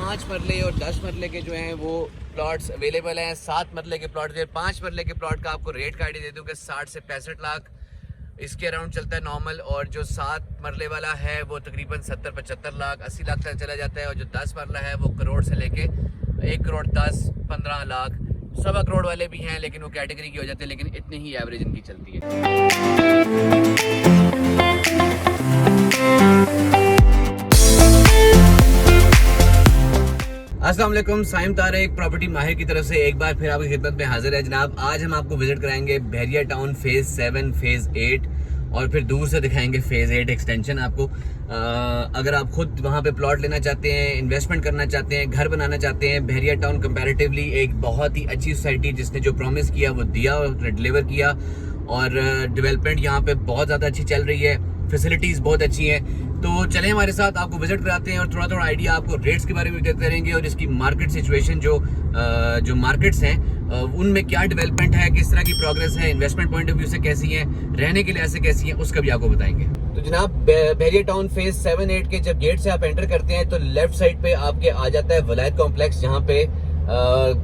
5 मरले और 10 मरले के जो हैं वो प्लॉट्स अवेलेबल हैं। 7 मरले के प्लॉट जो 5 मरले के प्लॉट का आपको रेट का आइडिया दे दूँ कि 60 से 65 लाख इसके अराउंड चलता है नॉर्मल, और जो 7 मरले वाला है वो तकरीबन 70-75 लाख 80 लाख तक चला जाता है, और जो 10 मरला है वो करोड़ से लेके 1 करोड़ 10-15 लाख 1.25 करोड़ वाले भी हैं, लेकिन वो कैटेगरी की हो जाते हैं, लेकिन इतनी ही एवरेज इनकी चलती है। अस्सलाम वालेकुम, साइम तारिक प्रॉपर्टी माहिर की तरफ से एक बार फिर आपकी खिदमत में हाजिर है जनाब। आज हम आपको विजिट कराएंगे बहरिया टाउन फेज़ 7 फेज़ 8 और फिर दूर से दिखाएंगे फेज़ 8 एक्सटेंशन आपको। अगर आप खुद वहाँ पे प्लॉट लेना चाहते हैं, इन्वेस्टमेंट करना चाहते हैं, घर बनाना चाहते हैं, बहरिया टाउन कंपैरेटिवली एक बहुत ही अच्छी सोसाइटी जिसने जो प्रॉमिस किया वो दिया और डिलीवर किया, और डेवलपमेंट यहाँ पे बहुत ज़्यादा अच्छी चल रही है, फैसिलिटीज़ बहुत अच्छी हैं। तो चलें हमारे साथ, आपको विजिट कराते हैं और थोड़ा थोड़ा आइडिया आपको रेट्स के बारे में देते रहेंगे, और इसकी मार्केट सिचुएशन जो मार्केट्स हैं उनमें क्या डेवलपमेंट है, किस तरह की प्रोग्रेस है, इन्वेस्टमेंट पॉइंट ऑफ व्यू से कैसी है, रहने के लिए ऐसे कैसी है, उसका भी आपको बताएंगे। तो जनाब बहरिया टाउन फेज 7-8 के जब गेट से आप एंटर करते हैं तो लेफ्ट साइड पे आपके आ जाता है वलायत कॉम्प्लेक्स, जहाँ पे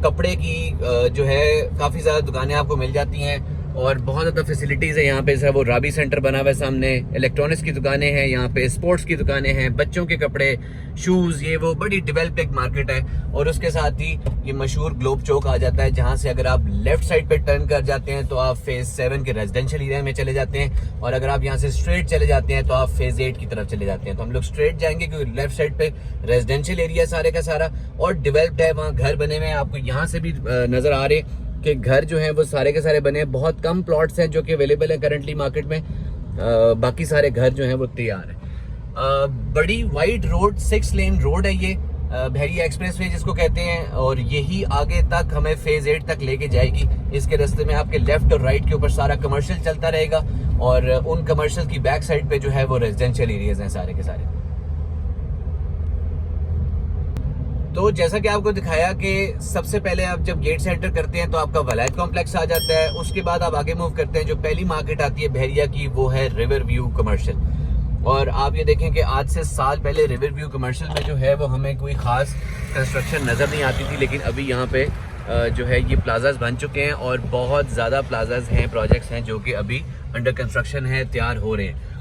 कपड़े की जो है काफ़ी ज़्यादा दुकानें आपको मिल जाती हैं और बहुत ज़्यादा फैसिलिटीज़ है यहाँ पे। वो राबी सेंटर बना हुआ है सामने, इलेक्ट्रॉनिक्स की दुकानें हैं यहाँ पे, स्पोर्ट्स की दुकानें हैं, बच्चों के कपड़े, शूज़, ये वो बड़ी डेवलप एक मार्केट है। और उसके साथ ही ये मशहूर ग्लोब चौक आ जाता है, जहाँ से अगर आप लेफ्ट साइड पे टर्न कर जाते हैं तो आप फेज़ 7 के रेजिडेंशियल एरिया में चले जाते हैं, और अगर आप यहाँ से स्ट्रेट चले जाते हैं तो आप फेज़ 8 की तरफ चले जाते हैं। तो हम लोग स्ट्रेट जाएंगे क्योंकि लेफ्ट साइड पे रेजिडेंशियल एरिया सारे का सारा और डेवलप्ड है, वहाँ घर बने हुए हैं। आपको यहाँ से भी नज़र आ रहे हैं कि घर जो हैं वो सारे के सारे बने हैं। बहुत कम प्लॉट्स हैं जो कि अवेलेबल है करंटली मार्केट में, बाकी सारे घर जो हैं वो तैयार हैं। बड़ी वाइड रोड 6 लेन रोड है ये, बहरिया एक्सप्रेस वे जिसको कहते हैं, और यही आगे तक हमें फेज 8 तक लेके जाएगी। इसके रास्ते में आपके लेफ्ट और राइट के ऊपर सारा कमर्शियल चलता रहेगा, और उन कमर्शियल की बैक साइड पे जो है वो रेजिडेंशियल एरियाज हैं सारे के सारे। तो जैसा कि आपको दिखाया कि सबसे पहले आप जब गेट से एंटर करते हैं तो आपका वलायत कॉम्प्लेक्स आ जाता है। उसके बाद आप आगे मूव करते हैं, जो पहली मार्केट आती है बहरिया की वो है रिवर व्यू कमर्शियल। और आप ये देखें कि आज से साल पहले रिवर व्यू कमर्शियल में जो है वो हमें कोई ख़ास कंस्ट्रक्शन नज़र नहीं आती थी, लेकिन अभी यहाँ पे जो है ये प्लाजाज बन चुके हैं और बहुत ज़्यादा प्लाजाज हैं, प्रोजेक्ट्स हैं जो कि अभी अंडर कंस्ट्रक्शन है, तैयार हो रहे हैं।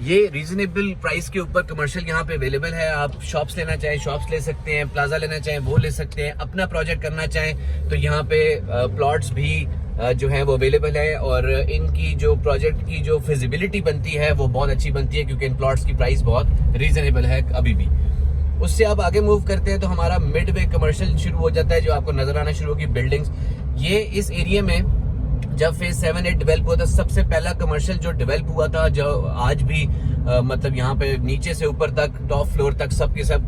ये रीजनेबल प्राइस के ऊपर कमर्शियल यहाँ पे अवेलेबल है। आप शॉप्स लेना चाहें शॉप्स ले सकते हैं, प्लाजा लेना चाहें वो ले सकते हैं, अपना प्रोजेक्ट करना चाहें तो यहाँ पे प्लॉट्स भी जो हैं वो अवेलेबल है, और इनकी जो प्रोजेक्ट की जो फिजिबिलिटी बनती है वो बहुत अच्छी बनती है क्योंकि इन प्लॉट्स की प्राइस बहुत रीजनेबल है अभी भी। उससे आप आगे मूव करते हैं तो हमारा मिड वे कमर्शियल शुरू हो जाता है, जो आपको नजर आना शुरू होगी बिल्डिंग्स। ये इस एरिया में जब फेज 7-8 डेवलप हुआ था, सबसे पहला कमर्शियल जो डेवलप हुआ था, जो आज भी मतलब यहाँ पे नीचे से ऊपर तक टॉप फ्लोर तक सब के सब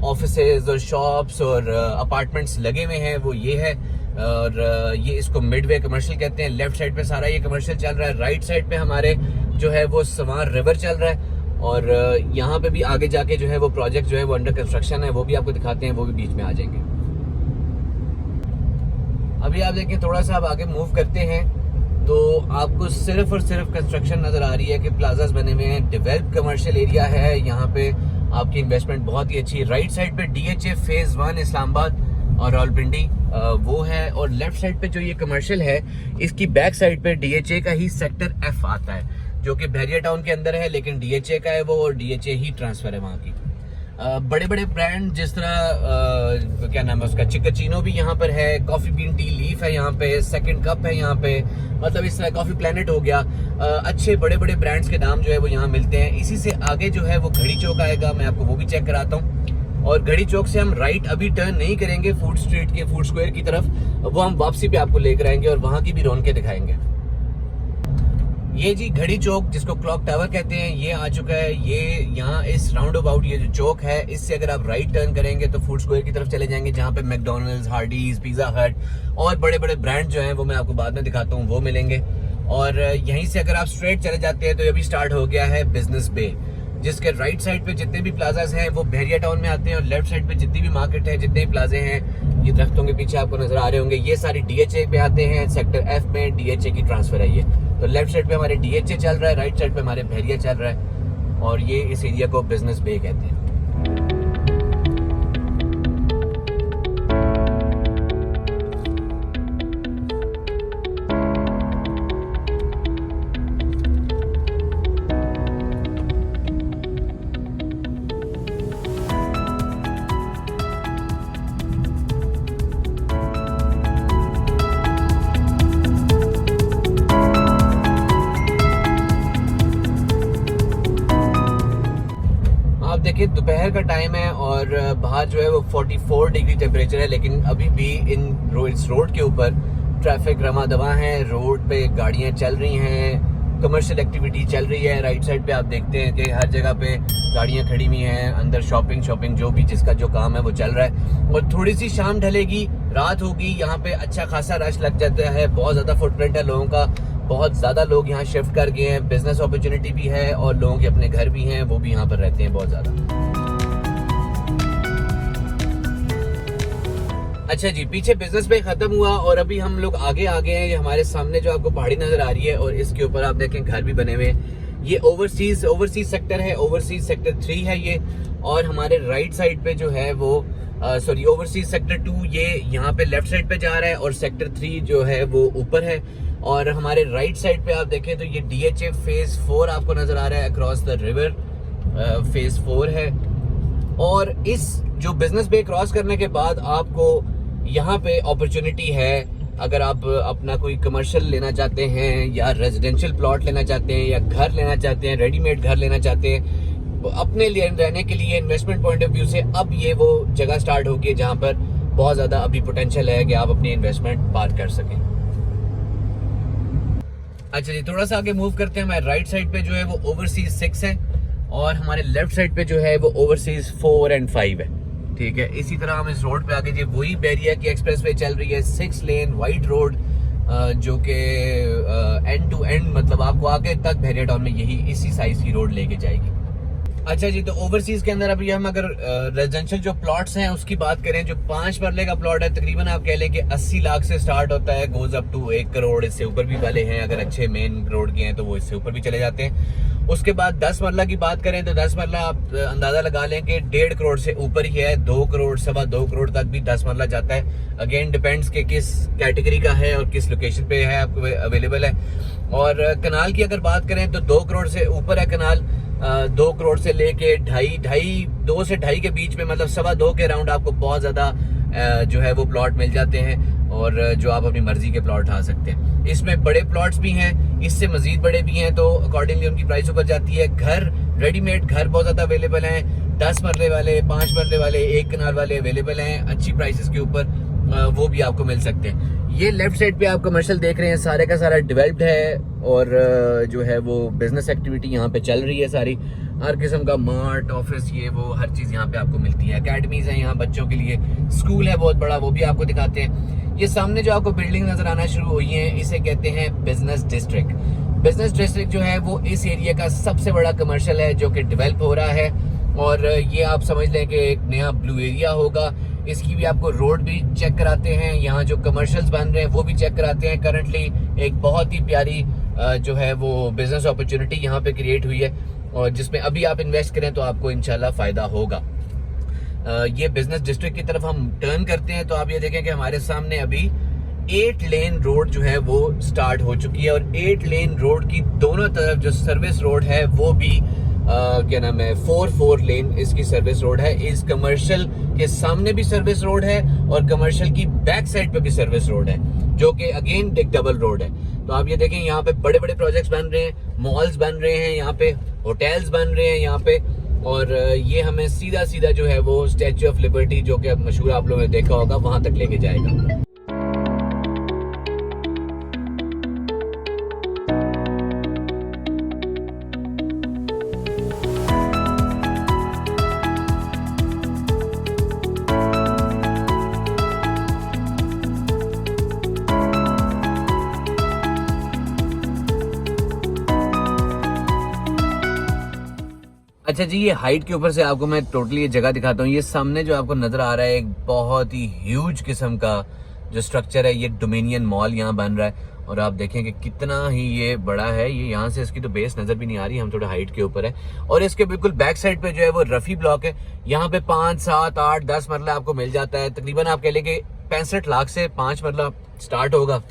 ऑफिसेज और शॉप्स और अपार्टमेंट्स लगे हुए हैं, वो ये है। और ये इसको मिडवे कमर्शियल कहते हैं। लेफ्ट साइड पे सारा ये कमर्शियल चल रहा है, राइट साइड पे हमारे जो है वो सवार रिवर चल रहा है, और यहाँ पे भी आगे जाके जो है वो प्रोजेक्ट जो है वो अंडर कंस्ट्रक्शन है, वो भी आपको दिखाते हैं, वो भी बीच में आ जाएंगे। अभी आप देखें थोड़ा सा आप आगे मूव करते हैं तो आपको सिर्फ और सिर्फ कंस्ट्रक्शन नज़र आ रही है कि प्लाजाज बने हुए हैं, डेवलप कमर्शियल एरिया है। यहाँ पे आपकी इन्वेस्टमेंट बहुत ही अच्छी है। राइट साइड पे DHA फेज़ 1 इस्लामाबाद और रावलपिंडी वो है, और लेफ्ट साइड पे जो ये कमर्शियल है इसकी बैक साइड पे DHA का ही सेक्टर F आता है, जो कि बहरिया टाउन के अंदर है, लेकिन DHA का है वो, और DHA ही ट्रांसफ़र है वहाँ की। बड़े बड़े ब्रांड जिस तरह क्या नाम है उसका, चिकाचीनो भी यहाँ पर है, कॉफ़ी बीन टी लीफ है यहाँ पे, सेकंड कप है यहाँ पे, मतलब इस तरह कॉफ़ी प्लेनेट हो गया। अच्छे बड़े बड़े ब्रांड्स के नाम जो है वो यहाँ मिलते हैं। इसी से आगे जो है वो घड़ी चौक आएगा, मैं आपको वो भी चेक कराता हूँ। और घड़ी चौक से हम राइट अभी टर्न नहीं करेंगे फूड स्ट्रीट के फूड स्क्वायर की तरफ, वो हम वापसी पे आपको लेकर आएंगे और वहाँ की भी रौनकें दिखाएंगे। ये जी घड़ी चौक जिसको क्लॉक टावर कहते हैं, ये आ चुका है। ये यहाँ इस राउंड अबाउट ये जो चौक है, इससे अगर आप राइट टर्न करेंगे तो फूड स्क्वायर की तरफ चले जाएंगे, जहाँ पे मैकडॉनल्ड्स, हार्डीज, पिज़्ज़ा हट और बड़े बड़े ब्रांड जो हैं वो मैं आपको बाद में दिखाता हूँ, वो मिलेंगे। और यहीं से अगर आप स्ट्रेट चले जाते हैं तो ये भी स्टार्ट हो गया है बिजनेस बे, जिसके राइट साइड पे जितने भी प्लाजाज हैं वो बहरिया टाउन में आते हैं, और लेफ्ट साइड पे जितनी भी मार्केट है, जितने भी प्लाजे हैं, ये दरख्तों के पीछे आपको नजर आ रहे होंगे, ये सारी DHA पे आते हैं। सेक्टर F में DHA की ट्रांसफर है ये, तो लेफ्ट साइड पे हमारे DHA चल रहा है, राइट साइड पे हमारे बहरिया चल रहा है, और ये इस एरिया को बिजनेस बे कहते हैं। देखिए दोपहर का टाइम है और बाहर जो है वो 44 डिग्री टेम्परेचर है, लेकिन अभी भी इस रोड के ऊपर ट्रैफिक रमा दवा है। रोड पे गाड़ियां चल रही हैं, कमर्शियल एक्टिविटी चल रही है। राइट साइड पे आप देखते हैं कि हर जगह पे गाड़ियां खड़ी हुई हैं, अंदर शॉपिंग जो भी जिसका जो काम है वो चल रहा है। और थोड़ी सी शाम ढलेगी, रात होगी, यहाँ पे अच्छा खासा रश लग जाता है। बहुत ज़्यादा फुटप्रिंट है लोगों का, बहुत ज़्यादा लोग यहाँ शिफ्ट कर गए हैं। बिजनेस अपॉर्चुनिटी भी है और लोगों के अपने घर भी हैं, वो भी यहाँ पर रहते हैं बहुत ज़्यादा। अच्छा जी, पीछे बिजनेस पे खत्म हुआ और अभी हम लोग आगे आ गए हैं। ये हमारे सामने जो आपको पहाड़ी नजर आ रही है और इसके ऊपर आप देखें घर भी बने हुए हैं। ये ओवरसीज सेक्टर है, ओवरसीज सेक्टर 3 है ये। और हमारे राइट साइड पे जो है वो ओवरसीज सेक्टर 2 ये यहाँ पे लेफ्ट साइड पे जा रहा है और सेक्टर 3 जो है वो ऊपर है। और हमारे राइट साइड पे आप देखें तो ये DHA फेज 4 आपको नजर आ रहा है, अक्रॉस द रिवर फेज 4 है। और इस जो बिजनेस पे क्रॉस करने के बाद आपको यहाँ पे अपॉर्चुनिटी है, अगर आप अपना कोई कमर्शियल लेना चाहते हैं या रेजिडेंशियल प्लॉट लेना चाहते हैं या घर लेना चाहते हैं, रेडीमेड घर लेना चाहते हैं अपने लिए रहने के लिए, इन्वेस्टमेंट पॉइंट ऑफ व्यू से, अब ये वो जगह स्टार्ट होगी है जहाँ पर बहुत ज्यादा अभी पोटेंशियल है कि आप अपनी इन्वेस्टमेंट पार कर सकें। अच्छा जी, थोड़ा सा आगे मूव करते हैं। हमारे राइट साइड पे जो है वो ओवरसीज 6 है और हमारे लेफ्ट साइड पे जो है वो ओवरसीज 4 और 5 है। ठीक है, इसी तरह हम इस रोड पे आगे जी वही बैरिया की एक्सप्रेसवे चल रही है, 6 लेन वाइड रोड, जो कि एंड टू एंड मतलब आपको आगे तक बैरिया टाउन में यही इसी साइज की रोड लेके जाएगी। अच्छा जी, तो ओवरसीज के अंदर अभी हम अगर रेजिडेंशियल जो प्लॉट्स हैं उसकी बात करें, जो 5 मरले का प्लॉट है तकरीबन आप कह लें कि 80 लाख से स्टार्ट होता है, गोज अप टू 1 करोड़, इससे ऊपर भी वाले हैं। अगर अच्छे मेन रोड के हैं तो वो इससे ऊपर भी चले जाते हैं। उसके बाद 10 मरला की बात करें तो 10 मरला आप अंदाजा लगा लें कि 1.5 करोड़ से ऊपर ही है, 2 करोड़ 2.25 करोड़ तक भी 10 मरला जाता है। अगेन डिपेंड्स के किस कैटेगरी का है और किस लोकेशन पे है आपको अवेलेबल है। और कनाल की अगर बात करें तो 2 करोड़ से ऊपर है कनाल, 2 करोड़ से लेके 2 से 2.5 के बीच में, मतलब 2.25 के अराउंड आपको बहुत ज्यादा जो है वो प्लॉट मिल जाते हैं और जो आप अपनी मर्जी के प्लॉट उठा सकते हैं। इसमें बड़े प्लॉट्स भी हैं, इससे मजीद बड़े भी हैं, तो अकॉर्डिंगली उनकी प्राइस ऊपर जाती है। घर, रेडीमेड घर बहुत ज्यादा अवेलेबल हैं, 10 मरले वाले, 5 मरले वाले, 1 कनाल वाले अवेलेबल हैं अच्छी प्राइसेस के ऊपर, वो भी आपको मिल सकते हैं। ये लेफ्ट साइड पे आप कमर्शियल देख रहे हैं, सारे का सारा डेवलप्ड है और जो है वो बिजनेस एक्टिविटी यहाँ पे चल रही है सारी, हर किस्म का मार्ट, ऑफिस, ये वो हर चीज यहाँ पे आपको मिलती है। अकेडमीज हैं यहाँ बच्चों के लिए, स्कूल है बहुत बड़ा, वो भी आपको दिखाते हैं। ये सामने जो आपको बिल्डिंग नजर आना शुरू हुई है, इसे कहते हैं बिजनेस डिस्ट्रिक्ट। बिजनेस डिस्ट्रिक्ट जो है वो इस एरिया का सबसे बड़ा कमर्शियल है जो कि डेवलप हो रहा है। और ये आप समझ लें कि एक नया ब्लू एरिया होगा। इसकी भी आपको रोड भी चेक कराते हैं, यहाँ जो कमर्शियल्स बन रहे हैं वो भी चेक कराते हैं। करंटली एक बहुत ही प्यारी जो है वो बिजनेस अपॉर्चुनिटी यहाँ पे क्रिएट हुई है और जिसमें अभी आप इन्वेस्ट करें तो आपको इंशाल्लाह फायदा होगा। ये बिजनेस डिस्ट्रिक्ट की तरफ हम टर्न करते हैं तो आप ये देखें कि हमारे सामने अभी 8 लेन रोड जो है वो स्टार्ट हो चुकी है और 8 लेन रोड की दोनों तरफ जो सर्विस रोड है वो भी क्या नाम है 4 लेन इसकी सर्विस रोड है। इस कमर्शियल के सामने भी सर्विस रोड है और कमर्शियल की बैक साइड पे भी सर्विस रोड है जो कि अगेन एक डबल रोड है। तो आप ये देखें यहाँ पे बड़े बड़े प्रोजेक्ट्स बन रहे हैं, मॉल्स बन रहे हैं, यहाँ पे होटल्स बन रहे हैं यहाँ पे। और ये हमें सीधा सीधा जो है वो स्टैच्यू ऑफ लिबर्टी जो कि मशहूर आप लोगों ने देखा होगा वहां तक लेके जाएगा। अच्छा जी, ये हाइट के ऊपर से आपको मैं टोटली ये जगह दिखाता हूँ। ये सामने जो आपको नजर आ रहा है एक बहुत ही ह्यूज किस्म का जो स्ट्रक्चर है, ये डोमिनियन मॉल यहाँ बन रहा है और आप देखें कि कितना ही ये बड़ा है। ये यहाँ से इसकी तो बेस नजर भी नहीं आ रही, हम थोड़ा हाइट के ऊपर है। और इसके बिल्कुल बैक साइड पे जो है वो रफी ब्लॉक है। यहाँ पे 5, 7, 8, 10 मरला आपको मिल जाता है। तकरीबन आप कह लें कि 65 लाख से 5 मरला स्टार्ट होगा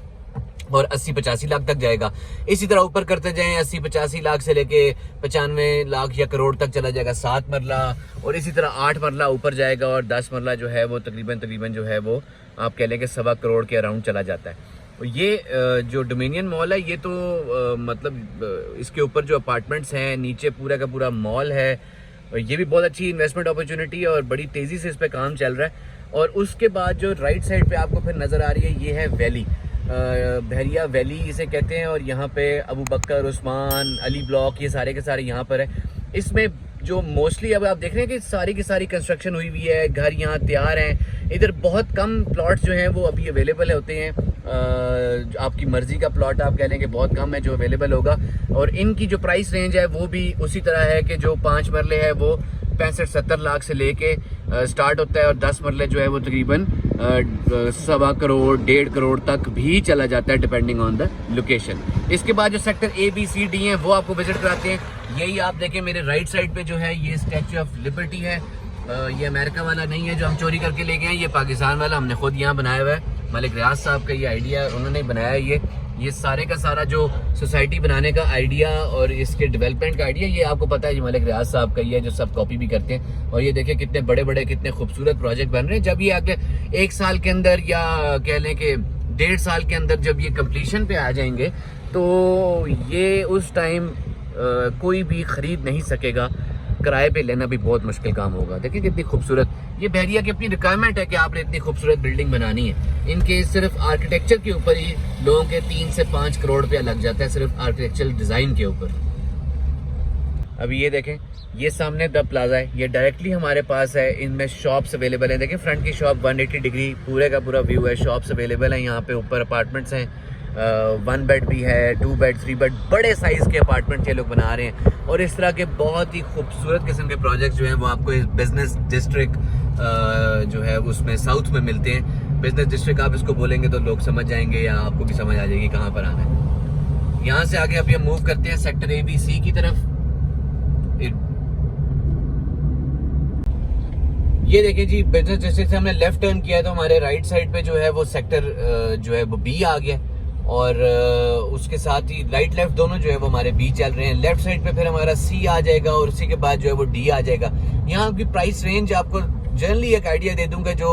और 80-85 लाख तक जाएगा। इसी तरह ऊपर करते जाएं 80-85 लाख से लेके 95 लाख या करोड़ तक चला जाएगा 7 मरला, और इसी तरह 8 मरला ऊपर जाएगा, और 10 मरला जो है वो तकरीबन जो है वो आप कह लें कि 1.25 करोड़ के अराउंड चला जाता है। ये जो डोमिनियन मॉल है, ये तो मतलब इसके ऊपर जो अपार्टमेंट्स हैं, नीचे पूरा का पूरा मॉल है। ये भी बहुत अच्छी इन्वेस्टमेंट अपॉर्चुनिटी है और बड़ी तेज़ी से इस पर काम चल रहा है। और उसके बाद जो राइट साइड पे आपको फिर नज़र आ रही है, ये है वैली, बहरिया वैली इसे कहते हैं। और यहाँ पे अबू बकर, उस्मान, अली ब्लॉक, ये सारे के सारे यहाँ पर है। इसमें जो मोस्टली अब आप देख रहे हैं कि सारी की सारी कंस्ट्रक्शन हुई हुई है, घर यहाँ तैयार हैं। इधर बहुत कम प्लॉट्स जो हैं वो अभी अवेलेबल होते हैं। आपकी मर्जी का प्लॉट आप कह लें कि बहुत कम है जो अवेलेबल होगा। और इनकी जो प्राइस रेंज है वो भी उसी तरह है कि जो 5 मरले है वो 65-70 लाख से लेके स्टार्ट होता है, और 10 मरले जो है वो तकरीबन 1.25 करोड़ 1.5 करोड़ तक भी चला जाता है डिपेंडिंग ऑन द लोकेशन। इसके बाद जो sector A, B, C, D हैं वो आपको विजिट कराते हैं। यही आप देखें मेरे राइट साइड पे जो है ये स्टैच्यू ऑफ लिबर्टी है। ये अमेरिका वाला नहीं है जो हम चोरी करके ले गए हैं, ये पाकिस्तान वाला हमने खुद यहाँ बनाया हुआ है। मलिक रियाज साहब का ये आइडिया उन्होंने बनाया है। ये सारे का सारा जो सोसाइटी बनाने का आइडिया और इसके डेवलपमेंट का आइडिया, ये आपको पता है ये मलिक रियाज साहब का ही है, जो सब कॉपी भी करते हैं। और ये देखिए कितने बड़े बड़े कितने खूबसूरत प्रोजेक्ट बन रहे हैं। जब ये आगे 1 साल के अंदर या कह लें कि 1.5 साल के अंदर जब ये कंप्लीशन पे आ जाएंगे तो ये उस टाइम कोई भी खरीद नहीं सकेगा। किराए पे लेना भी बहुत मुश्किल काम होगा। देखिए कितनी खूबसूरत, ये बहरिया की अपनी रिक्वायरमेंट है कि आपने इतनी खूबसूरत बिल्डिंग बनानी है। इनके सिर्फ आर्किटेक्चर के ऊपर ही लोगों के 3 से 5 करोड़ रुपया लग जाता है, सिर्फ आर्किटेक्चरल डिजाइन के ऊपर। अभी ये देखें, ये सामने द प्लाजा है, ये डायरेक्टली हमारे पास है। इनमें शॉप्स अवेलेबल हैं। देखें फ्रंट की शॉप 180 डिग्री पूरे का पूरा व्यू है। शॉप्स अवेलेबल हैं यहाँ पे, ऊपर अपार्टमेंट्स हैं। 1 बेड भी है, 2 बेड, 3 बेड, बड़े साइज के अपार्टमेंट ये लोग बना रहे हैं। और इस तरह के बहुत ही खूबसूरत किस्म के प्रोजेक्ट्स जो हैं वो आपको इस बिजनेस डिस्ट्रिक्ट जो है उसमें साउथ में मिलते हैं। बिजनेस डिस्ट्रिक्ट आप इसको बोलेंगे तो लोग समझ जाएंगे, या आपको भी समझ आ जाएगी कहाँ पर आना है। यहाँ से आगे अभी हम मूव करते हैं सेक्टर A, B, C की तरफ। ये देखिए जी, बिजनेस डिस्ट्रिक्ट से हमने लेफ्ट टर्न किया तो हमारे राइट साइड पे जो है वो सेक्टर जो है वो B आ गया, और उसके साथ ही राइट लेफ्ट दोनों जो है वो हमारे B चल रहे हैं। लेफ्ट साइड पे फिर हमारा C आ जाएगा, और उसी के बाद जो है वो D आ जाएगा। यहाँ की प्राइस रेंज आपको जनरली एक आइडिया दे दूंगा। जो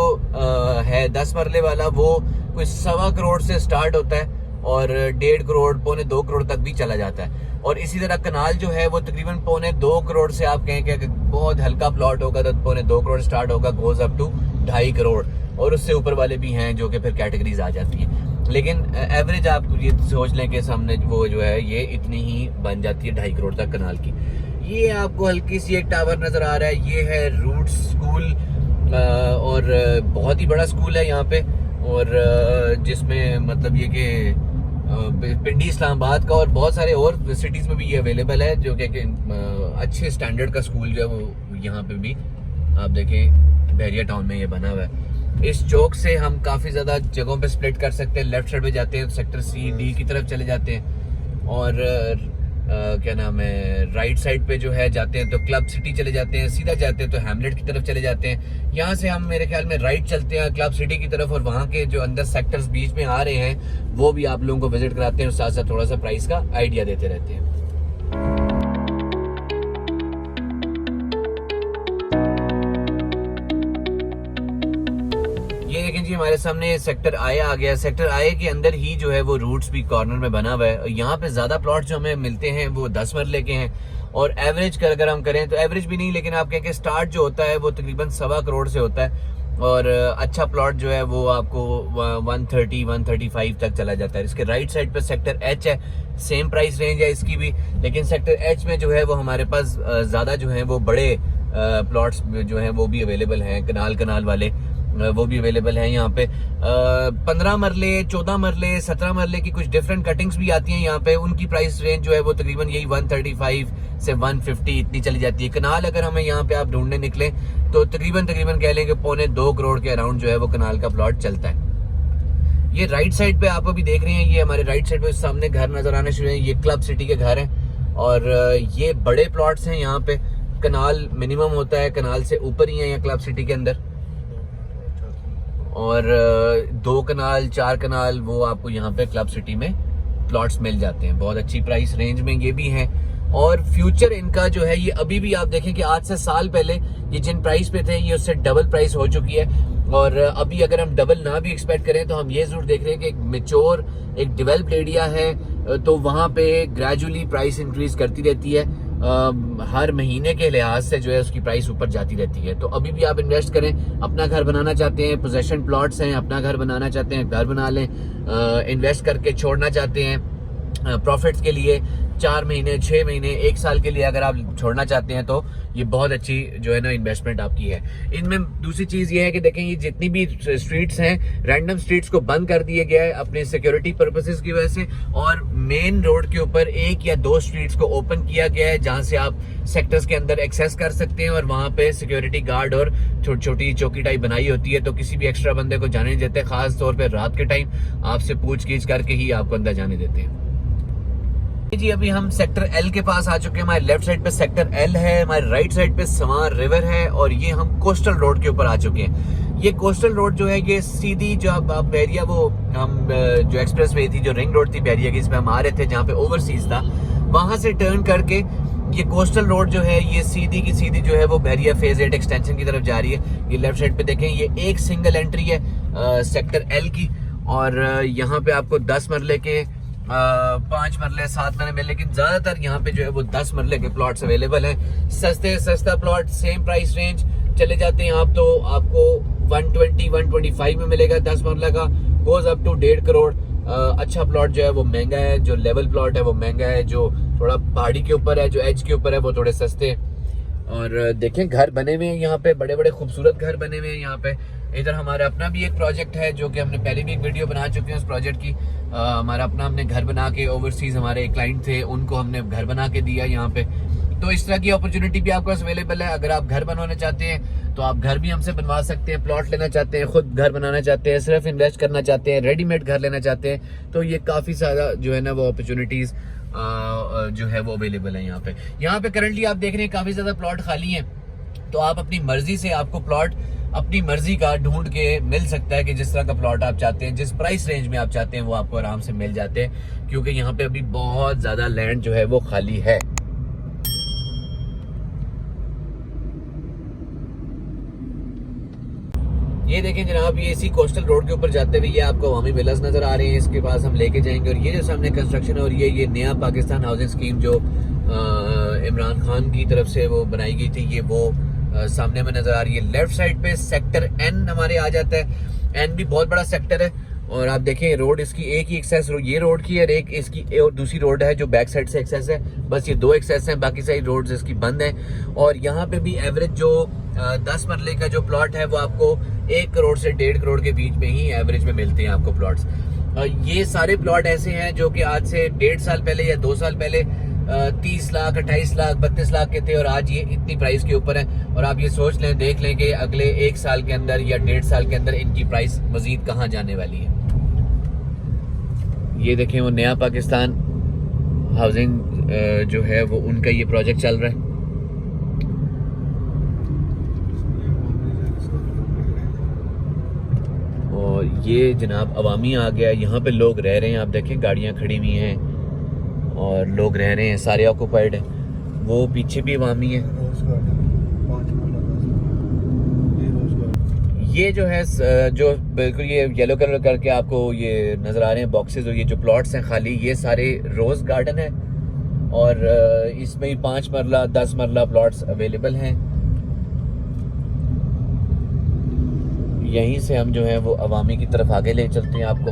है 10 मरले वाला वो कोई 1.25 करोड़ से स्टार्ट होता है और 1.5 करोड़ 1.25-2 करोड़ तक भी चला जाता है। और इसी तरह कनाल जो है वो तकरीबन 1.25-2 करोड़ से आप कहें कि बहुत हल्का प्लॉट होगा तो 1.25-2 करोड़ स्टार्ट होगा, गोज अप टू 2.5 करोड़, और उससे ऊपर वाले भी हैं जो कि फिर कैटेगरीज आ जाती है। लेकिन एवरेज आप ये सोच लें कि सामने वो जो है ये इतनी ही बन जाती है 2.5 करोड़ तक कनाल की। ये आपको हल्की सी एक टावर नजर आ रहा है, ये है रूट्स स्कूल, और बहुत ही बड़ा स्कूल है यहाँ पे, और जिसमें मतलब ये कि पिंडी इस्लामाबाद का और बहुत सारे और सिटीज़ में भी ये अवेलेबल है, जो कि अच्छे स्टैंडर्ड का स्कूल जो है वो यहाँ पे भी आप देखें बहरिया टाउन में ये बना हुआ है। इस चौक से हम काफ़ी ज़्यादा जगहों पे स्प्लिट कर सकते हैं। लेफ्ट साइड पे जाते हैं सेक्टर C, D की तरफ चले जाते हैं, और क्या नाम है राइट साइड पे जो है जाते हैं तो क्लब सिटी चले जाते हैं, सीधा जाते हैं तो हैमलेट की तरफ चले जाते हैं। यहाँ से हम मेरे ख्याल में राइट चलते हैं क्लब सिटी की तरफ, और वहाँ के जो अंदर सेक्टर्स बीच में आ रहे हैं वो भी आप लोगों को विजिट कराते हैं, और साथ साथ थोड़ा सा प्राइस का आइडिया देते रहते हैं। ये देखें जी, हमारे सामने सेक्टर I आ गया। सेक्टर I के अंदर ही जो है वो रूट्स भी कॉर्नर में बना हुआ है। यहाँ पे ज्यादा प्लॉट जो हमें मिलते हैं वो 10 मरले के हैं, और एवरेज कर अगर हम करें तो एवरेज भी नहीं, लेकिन आप कहें कि स्टार्ट जो होता है वो तकरीबन 1.25 करोड़ से होता है, और अच्छा प्लॉट जो है वो आपको 130-135 तक चला जाता है। इसके राइट साइड पे सेक्टर H है, सेम प्राइस रेंज है इसकी भी, लेकिन सेक्टर H में जो है वो हमारे पास ज्यादा जो है वो बड़े प्लॉट्स जो हैं वो भी अवेलेबल हैं, कनाल वाले वो भी अवेलेबल हैं यहाँ पे। 15 मरले, 14 मरले, 17 मरले की कुछ डिफरेंट कटिंग्स भी आती हैं यहाँ पे। उनकी प्राइस रेंज जो है वो तकरीबन यही 135 से 150 इतनी चली जाती है। कनाल अगर हमें यहाँ पे आप ढूंढने निकले तो तकरीबन कह लेंगे 1.25 करोड़ के अराउंड जो है वो कनाल का प्लॉट चलता है। ये राइट साइड पे आप अभी देख रहे हैं, ये हमारे राइट साइड पे सामने घर नजर आने शुरू हैं, ये क्लब सिटी के घर हैं और ये बड़े प्लॉट्स हैं। यहाँ पे कनाल मिनिमम होता है, कनाल से ऊपर ही है यहाँ क्लब सिटी के अंदर, और 2 कनाल 4 कनाल वो आपको यहाँ पे क्लब सिटी में प्लॉट्स मिल जाते हैं, बहुत अच्छी प्राइस रेंज में ये भी हैं। और फ्यूचर इनका जो है ये अभी भी आप देखें कि आज से साल पहले ये जिन प्राइस पे थे ये उससे डबल प्राइस हो चुकी है, और अभी अगर हम डबल ना भी एक्सपेक्ट करें तो हम ये जरूर देख रहे हैं कि एक मेच्योर एक डेवलप्ड एरिया है तो वहाँ पे ग्रेजुअली प्राइस इंक्रीज करती रहती है, हर महीने के लिहाज से जो है उसकी प्राइस ऊपर जाती रहती है। तो अभी भी आप इन्वेस्ट करें, अपना घर बनाना चाहते हैं, पोजेशन प्लॉट्स हैं, अपना घर बनाना चाहते हैं घर बना लें, इन्वेस्ट करके छोड़ना चाहते हैं प्रॉफिट्स के लिए 4 महीने 6 महीने 1 साल के लिए अगर आप छोड़ना चाहते हैं तो ये बहुत अच्छी जो है ना इन्वेस्टमेंट आपकी है। इनमें दूसरी चीज़ ये है कि देखें ये जितनी भी स्ट्रीट्स हैं रैंडम स्ट्रीट्स को बंद कर दिया गया है अपने सिक्योरिटी पर्पसेस की वजह से, और मेन रोड के ऊपर 1 या 2 स्ट्रीट्स को ओपन किया गया है जहां से आप सेक्टर्स के अंदर एक्सेस कर सकते हैं, और वहां पे सिक्योरिटी गार्ड और छोटी छोटी चौकी टाइप बनाई होती है तो किसी भी एक्स्ट्रा बंदे को जाने नहीं देते, खास तौर पर रात के टाइम आपसे पूछगीछ करके ही आपको अंदर जाने देते हैं। जी अभी हम सेक्टर एल के पास आ चुके हैं, हमारे लेफ्ट साइड पे सेक्टर एल है, हमारे राइट साइड पे सवार रिवर है, और ये हम कोस्टल रोड के ऊपर आ चुके हैं। ये कोस्टल रोड जो है ये सीधी जो आप बैरिया वो हम जो एक्सप्रेस वे थी जो रिंग रोड थी बैरिया की, इस पे हम आ रहे थे जहाँ पे ओवरसीज था, वहां से टर्न करके ये कोस्टल रोड जो है ये सीधी की सीधी जो है वो बैरिया फेज 8 एक्सटेंशन की तरफ जा रही है। ये लेफ्ट साइड पे देखें ये एक सिंगल एंट्री है सेक्टर एल की, और यहाँ पे आपको 10 मरले के 5 मरले 7 मरले में, लेकिन ज्यादातर यहाँ पे जो है वो 10 मरले के प्लॉट्स अवेलेबल हैं। सस्ता प्लॉट सेम प्राइस रेंज चले जाते हैं आप तो आपको 120-125 में मिलेगा 10 मरला का, गोज अप टू 1.5 करोड़। अच्छा प्लॉट जो है वो महंगा है, जो लेवल प्लॉट है वो महंगा है, जो थोड़ा पहाड़ी के ऊपर है, जो एज के ऊपर है वो थोड़े सस्ते हैं। और देखें घर बने हुए हैं यहाँ पे, बड़े बड़े खूबसूरत घर बने हुए हैं यहाँ पे। इधर हमारा अपना भी एक प्रोजेक्ट है जो कि हमने पहले भी एक वीडियो बना चुके हैं उस प्रोजेक्ट की। हमारा अपना हमने घर बना के ओवरसीज हमारे एक क्लाइंट थे उनको हमने घर बना के दिया यहाँ पे। तो इस तरह की अपॉर्चुनिटी भी आपके पास अवेलेबल है। अगर आप घर बनवाना चाहते हैं तो आप घर भी हमसे बनवा सकते हैं, प्लॉट लेना चाहते हैं, खुद घर बनाना चाहते हैं, सिर्फ इन्वेस्ट करना चाहते हैं, रेडीमेड घर लेना चाहते हैं, तो ये काफ़ी सारा जो है ना वो अपॉर्चुनिटीज़ जो है वो अवेलेबल है यहाँ पे। यहाँ पे करंटली आप देख रहे हैं काफ़ी ज़्यादा प्लॉट खाली हैं, तो आप अपनी मर्जी से आपको प्लॉट अपनी मर्जी का ढूंढ के मिल सकता है कि जिस तरह का प्लॉट आप चाहते हैं, जिस प्राइस रेंज में आप चाहते हैं वो आपको आराम से मिल जाते हैं, क्योंकि यहाँ पे अभी बहुत ज़्यादा लैंड जो है वो खाली है। ये देखें जनाब, ये इसी कोस्टल रोड के ऊपर जाते हुए ये आपको अवामी विलास नजर आ रहे हैं, इसके पास हम लेके जाएंगे। और ये जो सामने कंस्ट्रक्शन है और ये नया पाकिस्तान हाउसिंग स्कीम जो इमरान खान की तरफ से वो बनाई गई थी, ये वो सामने में नजर आ रही है। लेफ्ट साइड पे सेक्टर एन हमारे आ जाता है। एन भी बहुत बड़ा सेक्टर है, और आप देखें रोड इसकी एक ही एक्सेस ये रोड की है, एक इसकी और दूसरी रोड है जो बैक साइड से एक्सेस है, बस ये 2 एक्सेस हैं, बाकी सारी रोड्स इसकी बंद हैं। और यहाँ पे भी एवरेज जो 10 मरले का जो प्लॉट है वो आपको 1 करोड़ से 1.5 करोड़ के बीच में ही एवरेज में मिलते हैं आपको प्लॉट्स। ये सारे प्लॉट ऐसे हैं जो कि आज से 1.5 साल पहले या 2 साल पहले 30 लाख 28 लाख 32 लाख के थे, और आज ये इतनी प्राइस के ऊपर है। और आप ये सोच लें, देख लें कि अगले 1 साल के अंदर या 1.5 साल के अंदर इनकी प्राइस मजीद कहाँ जाने वाली है। ये देखें वो नया पाकिस्तान हाउसिंग जो है वो उनका ये प्रोजेक्ट चल रहा है। और ये जनाब अवामी आ गया, यहाँ पे लोग रह रहे हैं, आप देखें गाड़ियाँ खड़ी हुई हैं और लोग रह रहे हैं, सारे ऑक्यूपाइड हैं। वो पीछे भी अवामी है। ये जो है जो बिल्कुल ये येलो कलर करके आपको ये नज़र आ रहे हैं बॉक्सेस, और ये जो प्लॉट्स हैं खाली, ये सारे रोज़ गार्डन है, और इसमें ही 5 मरला 10 मरला प्लॉट्स अवेलेबल हैं। यहीं से हम जो है वो अवामी की तरफ आगे ले चलते हैं आपको।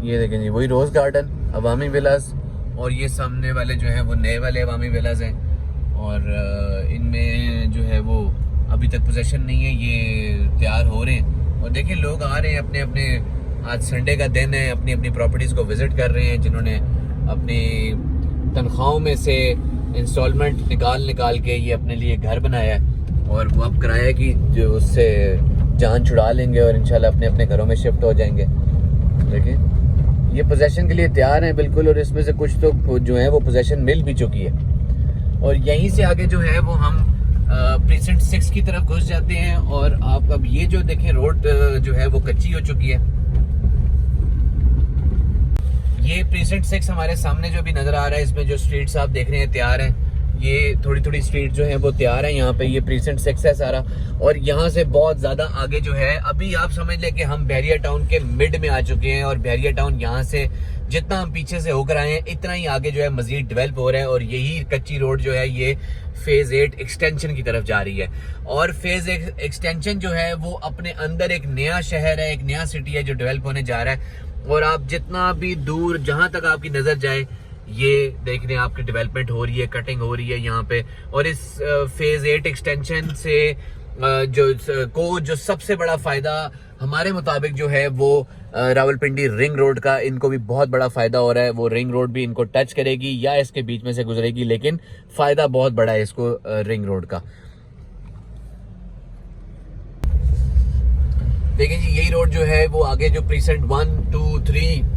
ये देखें जी, वही रोज़ गार्डन अवामी विलास, और ये सामने वाले जो है वो नए वाले अवामी विलास हैं, और इनमें जो है वो अभी तक पोजेशन नहीं है, ये तैयार हो रहे हैं। और देखिए लोग आ रहे हैं अपने अपने, आज संडे का दिन है, अपनी अपनी प्रॉपर्टीज़ को विज़िट कर रहे हैं, जिन्होंने अपनी तनख्वाहों में से इंस्टॉलमेंट निकाल के ये अपने लिए घर बनाया है, और वो अब किराया की जो उससे जान छुड़ा लेंगे और इंशाल्लाह अपने अपने घरों में शिफ्ट हो जाएंगे। देखिए ये पोजेशन के लिए तैयार हैं बिल्कुल, और इसमें से कुछ तो जो है वो पोजेशन मिल भी चुकी है। और यहीं से आगे जो है वो हम प्रीसेंट 6 की तरफ घुस जाते हैं। और आप अब ये जो देखें रोड जो है वो कच्ची हो चुकी है। ये प्रीसेंट 6 हमारे सामने जो भी नजर आ रहा है, इसमें जो स्ट्रीट्स आप देख रहे हैं तैयार हैं, ये थोड़ी थोड़ी स्ट्रीट जो है वो तैयार है यहाँ पे। ये प्रीसेंट 6 है सारा, और यहाँ से बहुत ज्यादा आगे जो है, अभी आप समझ लें कि हम बहरिया टाउन के मिड में आ चुके हैं। और बहरिया टाउन यहाँ से जितना हम पीछे से होकर आए हैं इतना ही आगे जो है मजीद डेवलप हो रहा है। और यही कच्ची रोड जो है ये फेज 8 एक्सटेंशन की तरफ जा रही है। और फेज एक्सटेंशन जो है वो अपने अंदर एक नया शहर है, एक नया सिटी है जो डेवलप होने जा रहा है। और आप जितना भी दूर जहां तक आपकी नजर जाए, ये देख रहे हैं आपकी डेवलपमेंट हो रही है, कटिंग हो रही है यहाँ पे। और इस फेज 8 एक्सटेंशन से जो सबसे बड़ा फायदा हमारे मुताबिक जो है वो रावलपिंडी रिंग रोड का इनको भी बहुत बड़ा फायदा हो रहा है। वो रिंग रोड भी इनको टच करेगी या इसके बीच में से गुजरेगी, लेकिन फायदा बहुत बड़ा है इसको रिंग रोड का। देखिए जी यही रोड जो है वो आगे जो प्रीसेंट 1, 2, 3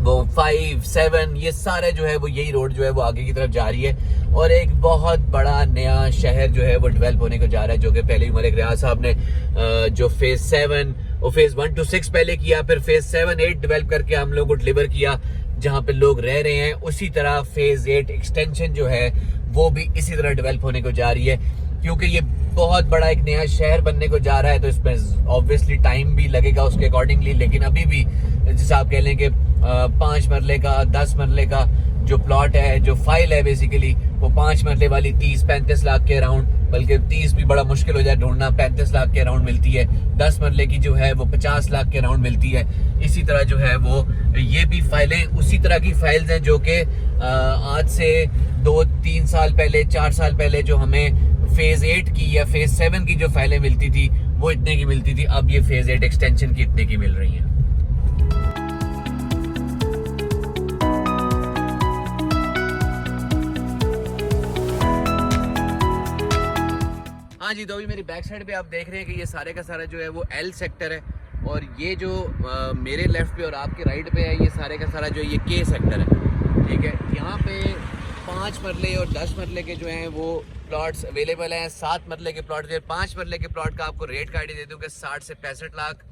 वो 5, 7 ये सारे जो है वो यही रोड जो है वो आगे की तरफ जा रही है। और एक बहुत बड़ा नया शहर जो है वो डेवलप होने को जा रहा है, जो कि पहले ही मलिक रियाज साहब ने जो फेज 7 और फेज 1 to 6 पहले किया, फिर फेज 7, 8 डेवलप करके हम लोग को डिलीवर किया जहां पे लोग रह रहे हैं। उसी तरह फेज 8 एक्सटेंशन जो है वो भी इसी तरह डेवलप होने को जा रही है, क्योंकि ये बहुत बड़ा एक नया शहर बनने को जा रहा है। तो इसमें ऑब्वियसली टाइम भी लगेगा उसके अकॉर्डिंगली, लेकिन अभी भी जैसे आप कह लें कि 5 मरले का 10 मरले का जो प्लॉट है, जो फाइल है बेसिकली, वो 5 मरले वाली 30-35 लाख के अराउंड, बल्कि 30 भी बड़ा मुश्किल हो जाए ढूंढना, 35 लाख के अराउंड मिलती है। 10 मरले की जो है वो 50 लाख के अराउंड मिलती है। इसी तरह जो है वो ये भी फाइलें उसी तरह की फाइल्स हैं जो कि आज से 2-3 साल पहले, 4 साल पहले जो हमें फेज 8 की या फेज 7 की जो फाइलें मिलती थी वो इतने की मिलती थी, अब ये फेज 8 एक्सटेंशन की इतने की मिल रही हैं। हाँ जी, तो अभी मेरी बैक साइड पे आप देख रहे हैं कि ये सारे का सारा जो है वो एल सेक्टर है, और ये जो मेरे लेफ्ट पे और आपके राइट पे है ये सारे का सारा जो ये के सेक्टर है। ठीक है, यहाँ पे 5 मरले और 10 मरले के जो हैं वो प्लॉट्स अवेलेबल हैं। 7 मरले के प्लॉट, 5 मरले के प्लॉट का आपको रेट का आइडिया दे दूँ कि 60 से 65 लाख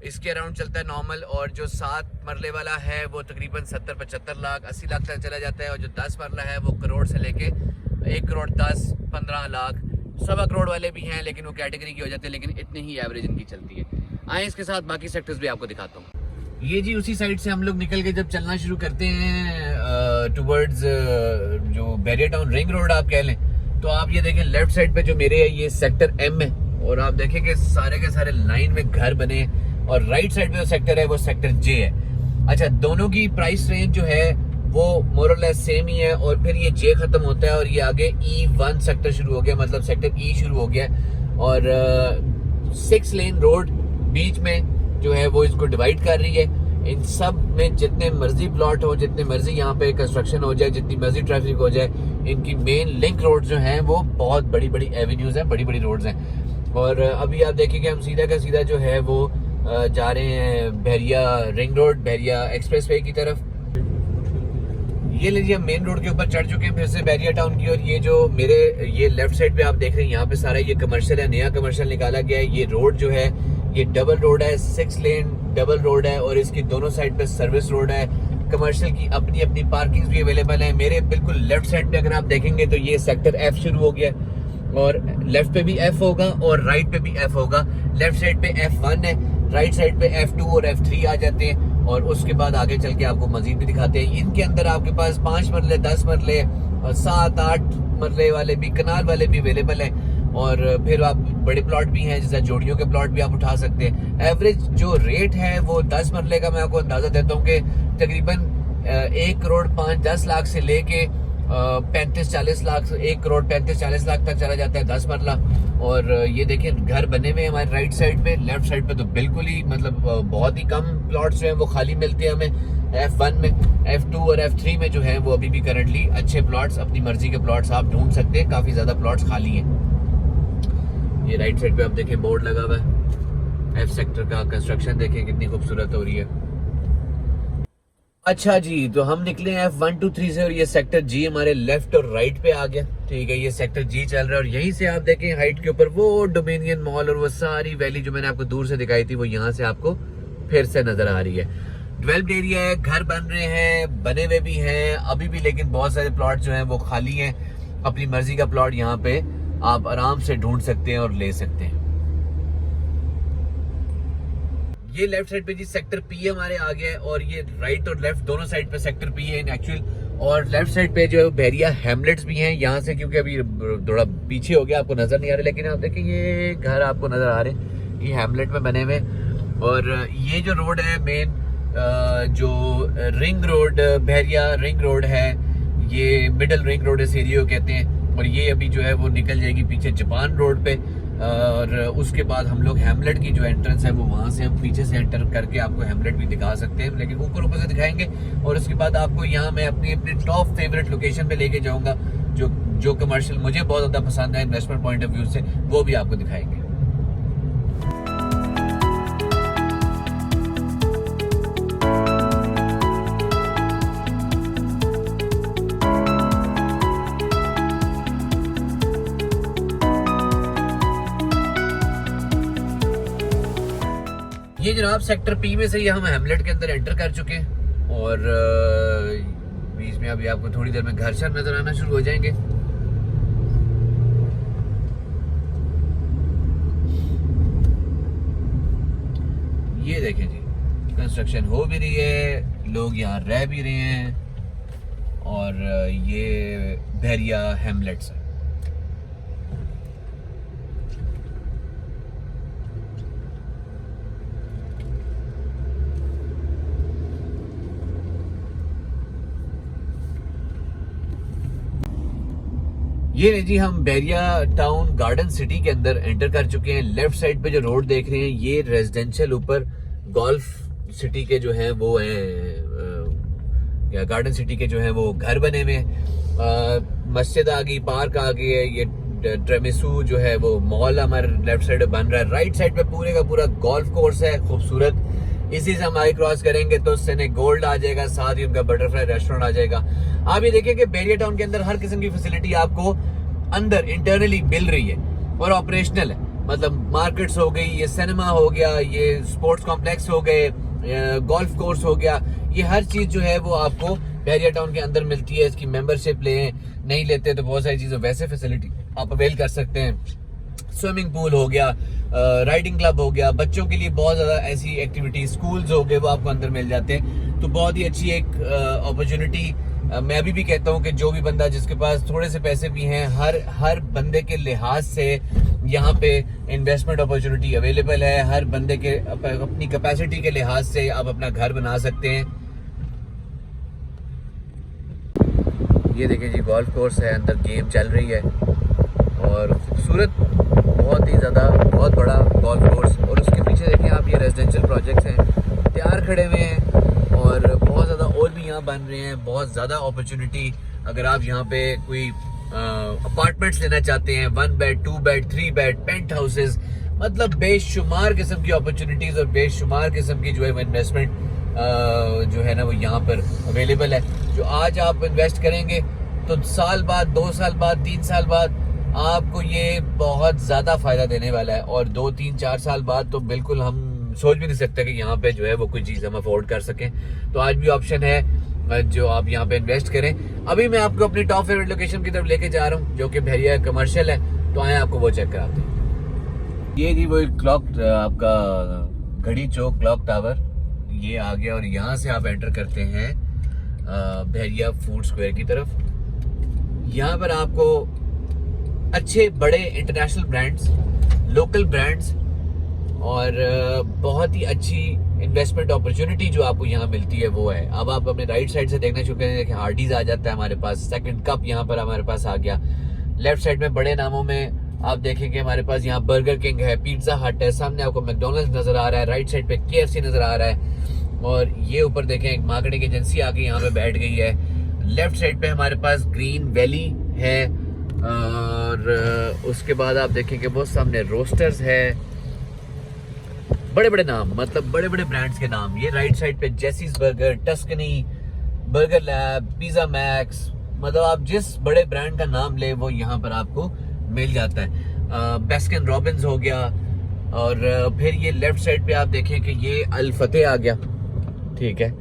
इसके अराउंड चलता है नॉर्मल। और जो 7 मरले वाला है वो तकरीबन 70-75 लाख 80 लाख तक चला जाता है। और जो 10 मरला है वो करोड़ से लेके 1 करोड़ 10-15 लाख 1.25 करोड़ वाले भी हैं, लेकिन वो कैटेगरी की हो जाते हैं, लेकिन इतनी ही एवरेज इनकी चलती है। आए इसके साथ बाकी सेक्टर्स भी आपको दिखाता हूँ। ये जी उसी साइड से हम लोग निकल के जब चलना शुरू करते हैं टुवर्ड्स जो बहरिया टाउन रिंग रोड आप कह लें, तो आप ये देखें लेफ्ट साइड पे जो मेरे है ये सेक्टर M है, और आप देखें कि सारे के सारे लाइन में घर बने, और राइट साइड पे जो सेक्टर है वो सेक्टर J है। अच्छा, दोनों की प्राइस रेंज जो है वो मोर और लेस सेम ही है, और फिर ये J खत्म होता है और ये आगे E1 सेक्टर शुरू हो गया, मतलब सेक्टर E शुरू हो गया। और 6 लेन रोड बीच में जो है वो इसको डिवाइड कर रही है। इन सब में जितने मर्जी प्लॉट हो, जितने मर्जी यहाँ पे कंस्ट्रक्शन हो जाए, जितनी मर्जी ट्रैफिक हो जाए, इनकी मेन लिंक रोड जो हैं वो बहुत बड़ी बड़ी एवेन्यूज हैं, बड़ी बड़ी रोड्स हैं। और अभी आप देखेंगे हम सीधा का सीधा जो है वो जा रहे हैं बहरिया रिंग रोड, बहरिया एक्सप्रेस वे की तरफ। ये लीजिए हम मेन रोड के ऊपर चढ़ चुके हैं फिर से बहरिया टाउन की। और ये जो मेरे ये लेफ्ट साइड पे आप देख रहे हैं यहाँ पे सारा ये कमर्शियल है, नया कमर्शियल निकाला गया है। ये रोड जो है ये डबल रोड है, 6 लेन डबल रोड है, और इसकी दोनों साइड पे सर्विस रोड है। कमर्शियल की अपनी अपनी पार्किंग भी अवेलेबल है। मेरे बिल्कुल लेफ्ट साइड पे अगर आप देखेंगे तो ये सेक्टर F शुरू हो गया, और लेफ्ट पे भी F होगा और राइट पे भी F होगा। लेफ्ट साइड पे F1 है, राइट साइड पे F2 और F3 आ जाते हैं। और उसके बाद आगे चल के आपको मजीद भी दिखाते हैं। इनके अंदर आपके पास 5 मरले, 10 मरले, 7-8 मरले वाले भी, कनाल वाले भी अवेलेबल हैं। और फिर आप बड़े प्लॉट भी हैं, जैसे जोड़ियों के प्लॉट भी आप उठा सकते हैं। एवरेज जो रेट है वो 10 मरले का मैं आपको अंदाजा देता हूँ कि तकरीबन 1 करोड़ 5-10 लाख से लेके 35-40 लाख, 1 करोड़ 35-40 लाख तक चला जाता है 10 मरला। और ये देखिए घर बने हुए हमारे राइट साइड पे। लेफ्ट साइड पे तो बिल्कुल ही मतलब बहुत ही कम प्लॉट्स जो हैं वो खाली मिलते हैं हमें। F1 में, F2 और F3 में जो है वो अभी भी करंटली अच्छे प्लॉट्स, अपनी मर्जी के प्लॉट्स आप ढूंढ सकते हैं। काफी ज्यादा प्लॉट्स खाली हैं। ये राइट साइड पे आप देखें बोर्ड लगा हुआ है, एफ सेक्टर का कंस्ट्रक्शन देखें कितनी खूबसूरत हो रही है। अच्छा जी, तो हम निकले हैं F123 से और ये सेक्टर जी हमारे लेफ्ट और राइट पे आ गया। ठीक है, ये सेक्टर जी चल रहा है और यहीं से आप देखें हाइट के ऊपर वो डोमिनियन मॉल और वो सारी वैली जो मैंने आपको दूर से दिखाई थी वो यहाँ से आपको फिर से नजर आ रही है। डेवलप्ड एरिया है, घर बन रहे हैं, बने हुए भी हैं अभी भी, लेकिन बहुत सारे प्लॉट जो हैं वो खाली हैं। अपनी मर्जी का प्लॉट यहाँ पे आप आराम से ढूंढ सकते हैं और ले सकते हैं। ये लेफ्ट साइड पे जी सेक्टर पी हमारे आ गया है और ये राइट और लेफ्ट दोनों साइड पे सेक्टर पी है इन एक्चुअल। और लेफ्ट साइड पे जो है बहरिया हैमलेट्स भी हैं यहाँ से, क्योंकि अभी थोड़ा पीछे हो गया आपको नजर नहीं आ रहे, लेकिन आप देखिए ये घर आपको नजर आ रहे हैं, ये हैमलेट में बने हुए। और ये जो रोड है मेन जो रिंग रोड बहरिया रिंग रोड है, ये मिडल रिंग रोड इस एरिया को कहते हैं। और ये अभी जो है वो निकल जाएगी पीछे जापान रोड पे और उसके बाद हम लोग हैमलेट की जो एंट्रेंस है वो वहाँ से हम पीछे से एंटर करके आपको हैमलेट भी दिखा सकते हैं, लेकिन ऊपर से दिखाएंगे। और उसके बाद आपको यहाँ मैं अपनी अपनी टॉप फेवरेट लोकेशन पे लेके जाऊँगा जो कमर्शियल मुझे बहुत ज़्यादा पसंद है इन्वेस्टमेंट पॉइंट ऑफ व्यू से, वो भी आपको दिखाएंगे। ये जनाब सेक्टर पी में से ही हम हैमलेट के अंदर एंटर कर चुके हैं और बीच में अभी आपको थोड़ी देर में घर शहर नजर आना शुरू हो जाएंगे। ये देखें जी, कंस्ट्रक्शन हो भी रही है, लोग यहाँ रह भी रहे हैं और ये बहरिया हैमलेट्स है। ये जी हम बहरिया टाउन गार्डन सिटी के अंदर एंटर कर चुके हैं। लेफ्ट साइड पे जो रोड देख रहे हैं ये रेजिडेंशियल ऊपर गोल्फ सिटी के जो हैं वो हैं या गार्डन सिटी के जो हैं वो घर बने हुए हैं। मस्जिद आ गई, पार्क आ गई है, ये ट्रेमिसू जो है वो मॉल हमारे लेफ्ट साइड बन रहा है। राइट साइड पे पूरे का पूरा गोल्फ कोर्स है खूबसूरत, इसी से हम आगे क्रॉस करेंगे तो सेने गोल्ड आ जाएगा, साथ ही उनका बटरफ्लाई रेस्टोरेंट आ जाएगा। आप ये देखिए कि बहरिया टाउन के अंदर हर किस्म की फैसिलिटी आपको अंदर इंटरनली मिल रही है और ऑपरेशनल है। मतलब मार्केट्स हो गई, ये सिनेमा हो गया, ये स्पोर्ट्स कॉम्प्लेक्स हो गए, गोल्फ कोर्स हो गया, ये हर चीज जो है वो आपको बहरिया टाउन के अंदर मिलती है। इसकी मेंबरशिप लें, नहीं लेते तो बहुत सारी चीजें वैसे फैसिलिटी आप अवेल कर सकते हैं। स्विमिंग पूल हो गया, राइडिंग क्लब हो गया, बच्चों के लिए बहुत ज्यादा ऐसी एक्टिविटी, स्कूल्स हो गए वो आपको अंदर मिल जाते हैं। तो बहुत ही अच्छी एक अपॉर्चुनिटी मैं अभी भी कहता हूँ कि जो भी बंदा जिसके पास थोड़े से पैसे भी हैं, हर बंदे के लिहाज से यहाँ पे इन्वेस्टमेंट अपॉर्चुनिटी अवेलेबल है। हर बंदे के अपनी कैपेसिटी के लिहाज से आप अपना घर बना सकते हैं। ये देखिए जी गोल्फ कोर्स है, अंदर गेम चल रही है और खूबसूरत, बहुत ही ज़्यादा बहुत बड़ा गोल्फ कोर्स। और उसके पीछे देखें आप, ये रेजिडेंशियल प्रोजेक्ट्स हैं तैयार खड़े हुए हैं और बहुत ज़्यादा और भी यहाँ बन रहे हैं। बहुत ज़्यादा अपॉर्चुनिटी, अगर आप यहाँ पे कोई अपार्टमेंट्स लेना चाहते हैं, 1 bed 2 bed 3 bed penthouses, मतलब बेशुमार किस्म की अपॉर्चुनिटीज और बेशुमार किस्म की जो है इन्वेस्टमेंट जो है ना वो यहाँ पर अवेलेबल है। जो आज आप इन्वेस्ट करेंगे तो साल बाद, 2 साल बाद, 3 साल बाद आपको ये बहुत ज़्यादा फायदा देने वाला है। और 2 3 4 साल बाद तो बिल्कुल हम सोच भी नहीं सकते कि यहाँ पे जो है वो कोई चीज़ हम अफोर्ड कर सकें। तो आज भी ऑप्शन है जो आप यहाँ पे इन्वेस्ट करें। अभी मैं आपको अपनी टॉप फेवरेट लोकेशन की तरफ लेके जा रहा हूँ जो कि बहरिया कमर्शियल है, तो आए आपको वो चेक कराते हैं। ये जी वो क्लॉक, आपका घड़ी चौक क्लॉक टावर ये आ गया और यहाँ से आप एंटर करते हैं बहरिया फूड स्क्वायर की तरफ। यहाँ पर आपको अच्छे बड़े इंटरनेशनल ब्रांड्स, लोकल ब्रांड्स और बहुत ही अच्छी इन्वेस्टमेंट अपॉर्चुनिटी जो आपको यहाँ मिलती है वो है। अब आप अपने राइट साइड से देखना शुरू करें, हार्डीज आ जाता है हमारे पास, सेकंड कप यहाँ पर हमारे पास आ गया। लेफ्ट साइड में बड़े नामों में आप देखेंगे हमारे पास यहाँ बर्गर किंग है, पिज्जा हट है, सामने आपको मैकडॉनल्ड्स नजर आ रहा है, राइट साइड पे KFC नजर आ रहा है और ये ऊपर देखें एक मार्केटिंग एजेंसी आके यहाँ पे बैठ गई है। लेफ्ट साइड पे हमारे पास ग्रीन वैली है और उसके बाद आप देखेंगे बहुत सामने रोस्टर्स है बड़े बड़े नाम, मतलब बड़े बड़े ब्रांड्स के नाम। ये राइट साइड पे Jaycees burger, Tuscany, burger lab, pizza max, मतलब आप जिस बड़े ब्रांड का नाम ले वो यहाँ पर आपको मिल जाता है। बेस्किन रॉबिन्स हो गया, और फिर ये लेफ्ट साइड पे आप देखें कि ये अल फतेह आ गया, ठीक है।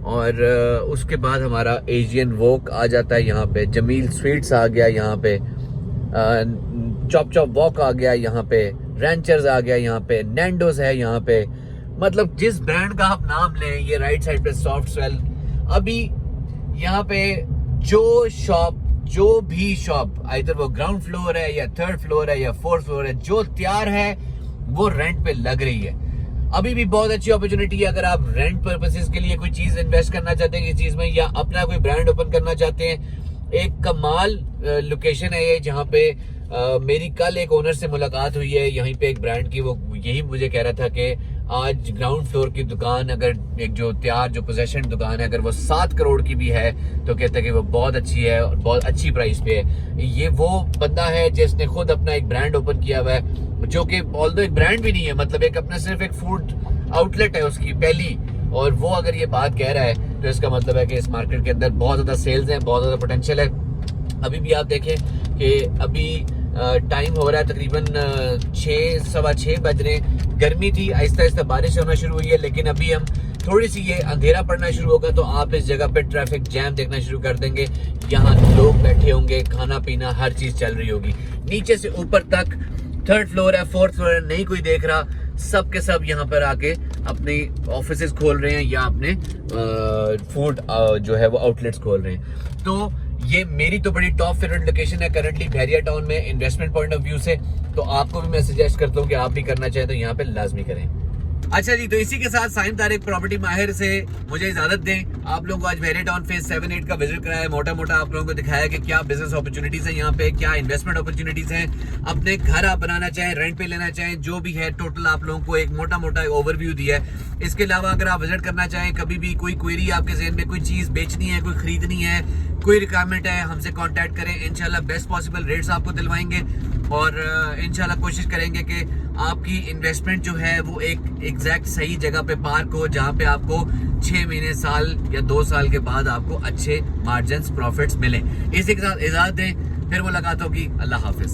और उसके बाद हमारा एशियन वॉक आ जाता है यहाँ पे, जमील स्वीट्स आ गया यहाँ पे, चॉप चॉप वॉक आ गया यहाँ पे, रैंचर्स आ गया यहाँ पे, नैंडोज है यहाँ पे। मतलब जिस ब्रांड का आप नाम लें, ये राइट साइड पे सॉफ्ट स्वेल। अभी यहाँ पे जो भी शॉप आइदर वो ग्राउंड फ्लोर है या थर्ड फ्लोर है या फोर्थ फ्लोर है, जो तैयार है वो रेंट पे लग रही है। अभी भी बहुत अच्छी अपॉर्चुनिटी है अगर आप रेंट पर्पसेस के लिए कोई चीज इन्वेस्ट करना चाहते हैं इस चीज में, या अपना कोई ब्रांड ओपन करना चाहते हैं। एक कमाल लोकेशन है ये, जहाँ पे मेरी कल एक ओनर से मुलाकात हुई है यहीं पे एक ब्रांड की। वो यही मुझे कह रहा था कि आज ग्राउंड फ्लोर की दुकान, अगर एक जो तैयार जो पोजेशन दुकान है, अगर वो 7 करोड़ की भी है तो कहता है कि वो बहुत अच्छी है और बहुत अच्छी प्राइस पे है। ये वो बंदा है जिसने खुद अपना एक ब्रांड ओपन किया हुआ है, जो कि ऑल्दो एक ब्रांड भी नहीं है, मतलब एक अपना सिर्फ एक फूड आउटलेट है उसकी पहली। और वो अगर ये बात कह रहा है तो इसका मतलब है कि इस मार्केट के अंदर बहुत ज्यादा सेल्स है, बहुत ज्यादा पोटेंशियल है। अभी भी आप देखें कि अभी टाइम हो रहा है तकरीबन 6-6:15 बज रहे। गर्मी थी, आहिस्ता आहिस्ता बारिश होना शुरू हुई है, लेकिन अभी हम थोड़ी सी ये अंधेरा पड़ना शुरू होगा तो आप इस जगह पे ट्रैफिक जैम देखना शुरू कर देंगे। यहाँ लोग बैठे होंगे, खाना पीना हर चीज चल रही होगी। नीचे से ऊपर तक थर्ड फ्लोर है, फोर्थ फ्लोर है, नहीं कोई देख रहा, सब के सब यहाँ पर आके अपनी ऑफिसेज खोल रहे हैं या अपने फूड जो है वो आउटलेट्स खोल रहे हैं। तो ये मेरी तो बड़ी टॉप फेवरेट लोकेशन है करंटली बहरिया टाउन में, इन्वेस्टमेंट पॉइंट ऑफ व्यू से। तो आपको भी मैं सजेस्ट करता हूँ कि आप भी करना चाहें तो यहाँ पे लाजमी करें। अच्छा जी, तो इसी के साथ साइम तारिक प्रॉपर्टी माहिर से मुझे इजाजत दें। आप लोगों को आज बहरिया टाउन फेज 7-8 का विजिट कराया है, मोटा मोटा आप लोगों को दिखाया कि क्या बिजनेस अपॉर्चुनिटीज हैं यहाँ पे, क्या इन्वेस्टमेंट अपॉर्चुनिटीज हैं। अपने घर आप बनाना चाहें, रेंट पे लेना चाहें, जो भी है टोटल आप लोगों को एक मोटा मोटा ओवरव्यू दिया है। इसके अलावा अगर आप विजिट करना चाहें, कभी भी कोई क्वेरी आपके ज़हन में, कोई चीज़ बेचनी है, कोई खरीदनी है, कोई रिक्वायरमेंट है, हमसे कांटेक्ट करें। इंशाल्लाह बेस्ट पॉसिबल रेट्स आपको दिलवाएंगे और इंशाल्लाह कोशिश करेंगे कि आपकी इन्वेस्टमेंट जो है वो एक एग्जैक्ट सही जगह पे पार्क हो, जहाँ पे आपको 6 महीने, साल या 2 साल के बाद आपको अच्छे मार्जिन्स, प्रॉफिट्स मिले। इसी के साथ इजाजत दें, फिर मुलाकात होगी। अल्लाह हाफिज।